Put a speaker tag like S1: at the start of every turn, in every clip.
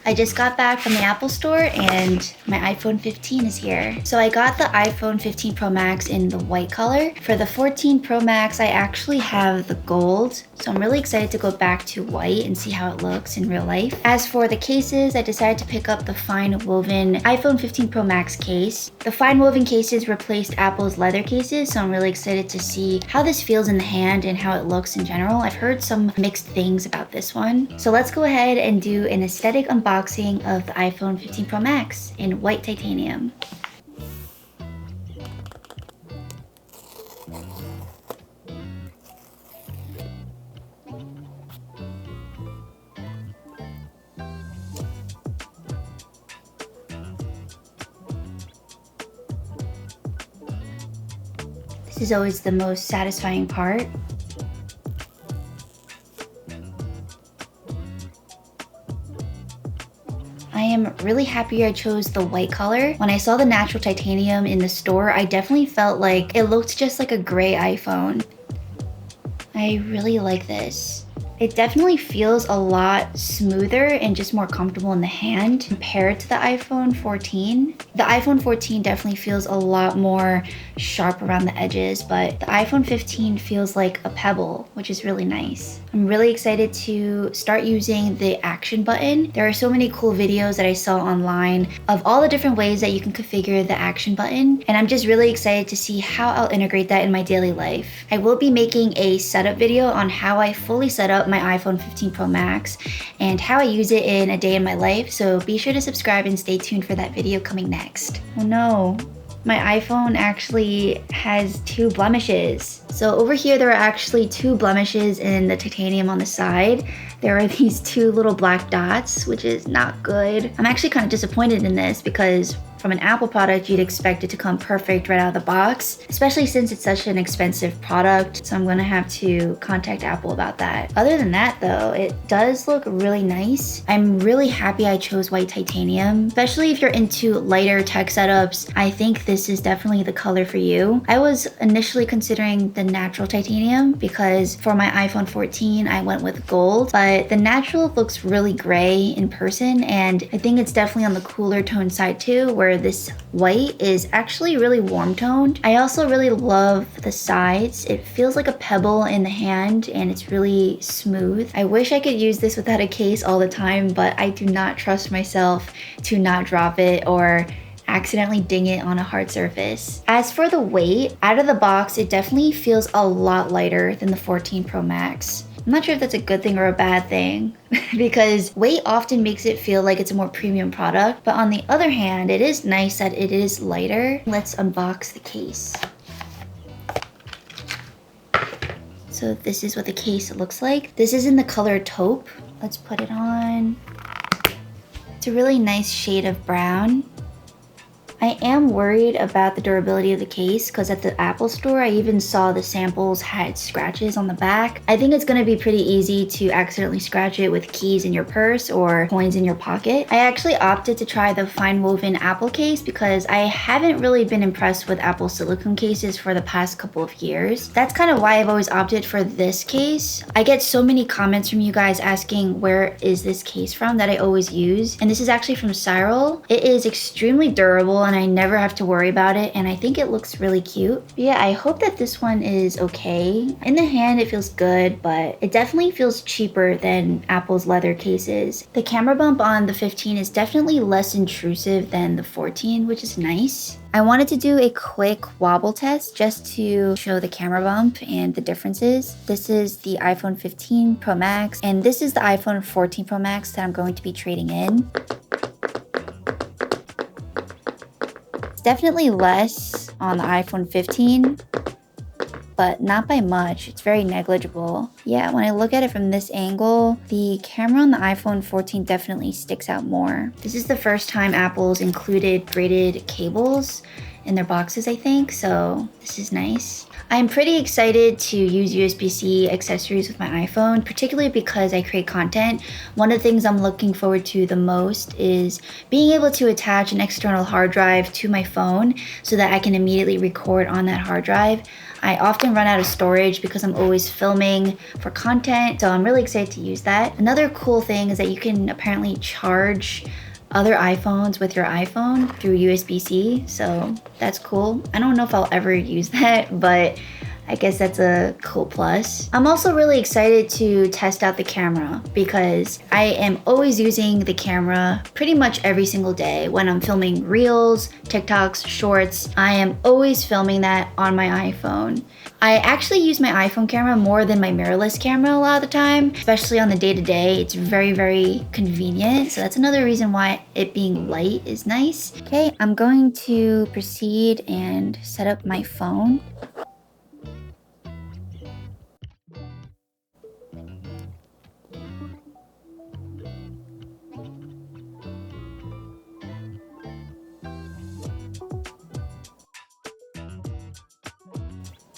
S1: I just got back from the Apple store and my iPhone 15 is here. So I got the iPhone 15 Pro Max in the white color. For the 14 Pro Max, I actually have the gold. So I'm really excited to go back to white and see how it looks in real life. As for the cases, I decided to pick up the fine woven iPhone 15 Pro Max case. The fine woven cases replaced Apple's leather cases, so I'm really excited to see how this feels in the hand and how it looks in general. I've heard some mixed things about this one. So let's go ahead and do an aesthetic unboxing of the iPhone 15 Pro Max in white titanium. This is always the most satisfying part. I am really happy I chose the white color. When I saw the natural titanium in the store, I definitely felt like it looked just like a gray iPhone. I really like this. It definitely feels a lot smoother and just more comfortable in the hand compared to the iPhone 14. The iPhone 14 definitely feels a lot more sharp around the edges, but the iPhone 15 feels like a pebble, which is really nice. I'm really excited to start using the action button. There are so many cool videos that I saw online of all the different ways that you can configure the action button, and I'm just really excited to see how I'll integrate that in my daily life. I will be making a setup video on how I fully set up my iPhone 15 Pro Max and how I use it in a day in my life, so be sure to subscribe and stay tuned for that video coming next. Oh no, my iPhone actually has 2 blemishes. So over here there are actually 2 blemishes in the titanium on the side. There are these 2 little black dots, which is not good. I'm actually kind of disappointed in this because from an Apple product, you'd expect it to come perfect right out of the box, especially since it's such an expensive product. So I'm gonna have to contact Apple about that. Other than that though, it does look really nice. I'm really happy I chose white titanium, especially if you're into lighter tech setups. I think this is definitely the color for you. I was initially considering the natural titanium because for my iPhone 14, I went with gold, but the natural looks really gray in person, and I think it's definitely on the cooler tone side too, where this white is actually really warm toned. I also really love the sides. It feels like a pebble in the hand and it's really smooth. I wish I could use this without a case all the time, but I do not trust myself to not drop it or accidentally ding it on a hard surface. As for the weight, out of the box, it definitely feels a lot lighter than the 14 Pro Max. I'm not sure if that's a good thing or a bad thing because weight often makes it feel like it's a more premium product, but on the other hand, it is nice that it is lighter. Let's unbox the case. So this is what the case looks like. This is in the color taupe. Let's put it on. It's a really nice shade of brown. I am worried about the durability of the case because at the Apple store, I even saw the samples had scratches on the back. I think it's going to be pretty easy to accidentally scratch it with keys in your purse or coins in your pocket. I actually opted to try the fine woven Apple case because I haven't really been impressed with Apple silicone cases for the past couple of years. That's kind of why I've always opted for this case. I get so many comments from you guys asking where is this case from that I always use, and this is actually from 𝗨. It is extremely durable and I never have to worry about it, and I think it looks really cute. But yeah, I hope that this one is okay. In the hand it feels good, but it definitely feels cheaper than Apple's leather cases. The camera bump on the 15 is definitely less intrusive than the 14, which is nice. I wanted to do a quick wobble test just to show the camera bump and the differences. This is the iPhone 15 Pro Max, and this is the iPhone 14 Pro Max that I'm going to be trading in. Definitely less on the iPhone 15, but not by much. It's very negligible. Yeah, when I look at it from this angle, the camera on the iPhone 14 definitely sticks out more. This is the first time Apple's included braided cables in their boxes, I think, so this is nice. I'm pretty excited to use USB-C accessories with my iPhone, particularly because I create content. One of the things I'm looking forward to the most is being able to attach an external hard drive to my phone so that I can immediately record on that hard drive. I often run out of storage because I'm always filming for content, so I'm really excited to use that. Another cool thing is that you can apparently charge other iPhones with your iPhone through USB-C, so that's cool. I don't know if I'll ever use that, but I guess that's a cool plus. I'm also really excited to test out the camera because I am always using the camera pretty much every single day. When I'm filming Reels, TikToks, Shorts, I am always filming that on my iPhone. I actually use my iPhone camera more than my mirrorless camera a lot of the time, especially on the day-to-day. It's very, very convenient. So that's another reason why it being light is nice. Okay, I'm going to proceed and set up my phone.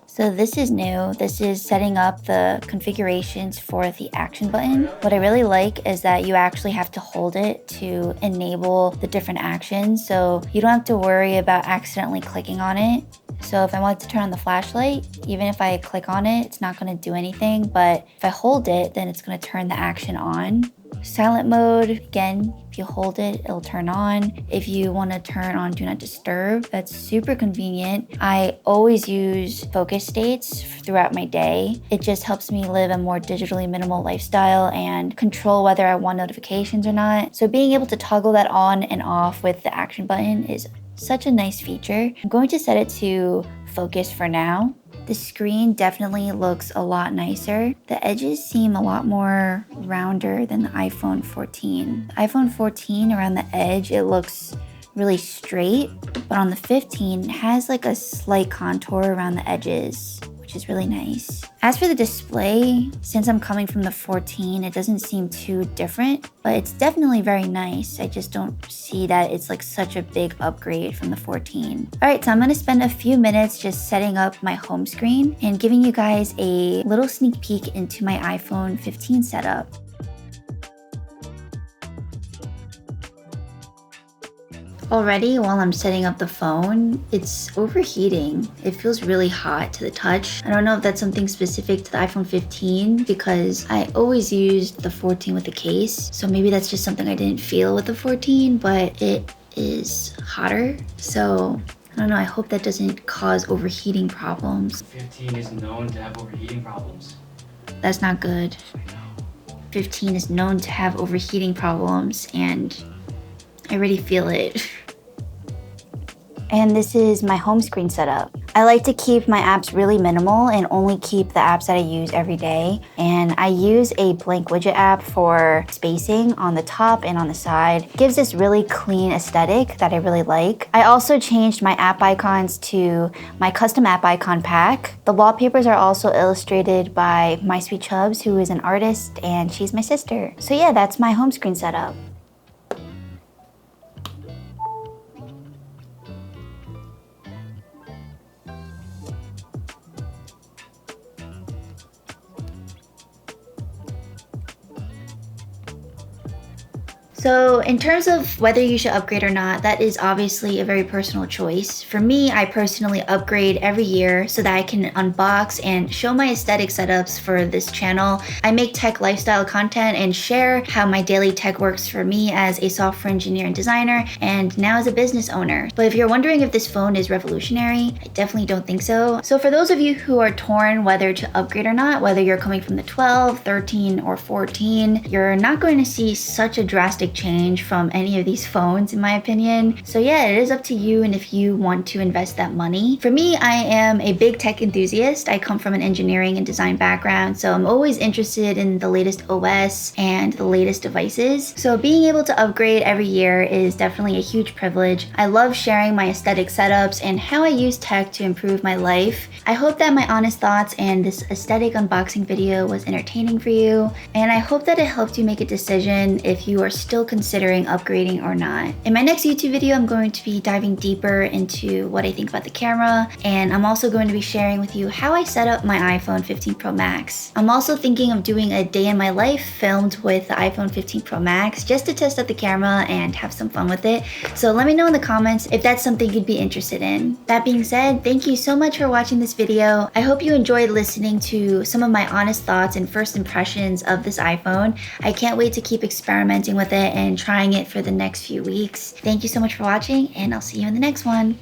S1: So this is new. This is setting up the configurations for the action button. What I really like is that you actually have to hold it to enable the different actions. So you don't have to worry about accidentally clicking on it. So if I want to turn on the flashlight, even if I click on it, it's not going to do anything. But if I hold it, then it's going to turn the action on. Silent mode, again, if you hold it, it'll turn on. If you want to turn on Do Not Disturb, that's super convenient. I always use focus states throughout my day. It just helps me live a more digitally minimal lifestyle and control whether I want notifications or not. So being able to toggle that on and off with the action button is such a nice feature. I'm going to set it to focus for now. The screen definitely looks a lot nicer. The edges seem a lot more rounder than the iPhone 14. The iPhone 14 around the edge, it looks really straight, but on the 15, it has like a slight contour around the edges, which is really nice. As for the display, since I'm coming from the 14, it doesn't seem too different, but it's definitely very nice. I just don't see that it's like such a big upgrade from the 14. All right, so I'm gonna spend a few minutes just setting up my home screen and giving you guys a little sneak peek into my iPhone 15 setup. Already, while I'm setting up the phone, it's overheating. It feels really hot to the touch. I don't know if that's something specific to the iPhone 15 because I always used the 14 with the case. So maybe that's just something I didn't feel with the 14, but it is hotter. So I don't know, I hope that doesn't cause overheating problems.
S2: 15 is known to have overheating problems.
S1: That's not good. 15 is known to have overheating problems and I already feel it. And this is my home screen setup. I like to keep my apps really minimal and only keep the apps that I use every day. And I use a blank widget app for spacing on the top and on the side. It gives this really clean aesthetic that I really like. I also changed my app icons to my custom app icon pack. The wallpapers are also illustrated by 𝗦𝘁𝗆𝗆, who is an artist, and she's my sister. So yeah, that's my home screen setup. So in terms of whether you should upgrade or not, that is obviously a very personal choice. For me, I personally upgrade every year so that I can unbox and show my aesthetic setups for this channel. I make tech lifestyle content and share how my daily tech works for me as a software engineer and designer, and now as a business owner. But if you're wondering if this phone is revolutionary, I definitely don't think so. So for those of you who are torn whether to upgrade or not, whether you're coming from the 12, 13, or 14, you're not going to see such a drastic change from any of these phones in my opinion. So yeah, it is up to you and if you want to invest that money. For me, I am a big tech enthusiast. I come from an engineering and design background, so I'm always interested in the latest OS and the latest devices. So being able to upgrade every year is definitely a huge privilege. I love sharing my aesthetic setups and how I use tech to improve my life. I hope that my honest thoughts and this aesthetic unboxing video was entertaining for you, and I hope that it helped you make a decision if you are still still considering upgrading or not. In my next YouTube video, I'm going to be diving deeper into what I think about the camera, and I'm also going to be sharing with you how I set up my iPhone 15 Pro Max. I'm also thinking of doing a day in my life filmed with the iPhone 15 Pro Max just to test out the camera and have some fun with it. So let me know in the comments if that's something you'd be interested in. That being said, thank you so much for watching this video. I hope you enjoyed listening to some of my honest thoughts and first impressions of this iPhone. I can't wait to keep experimenting with it and trying it for the next few weeks. Thank you so much for watching, and I'll see you in the next one.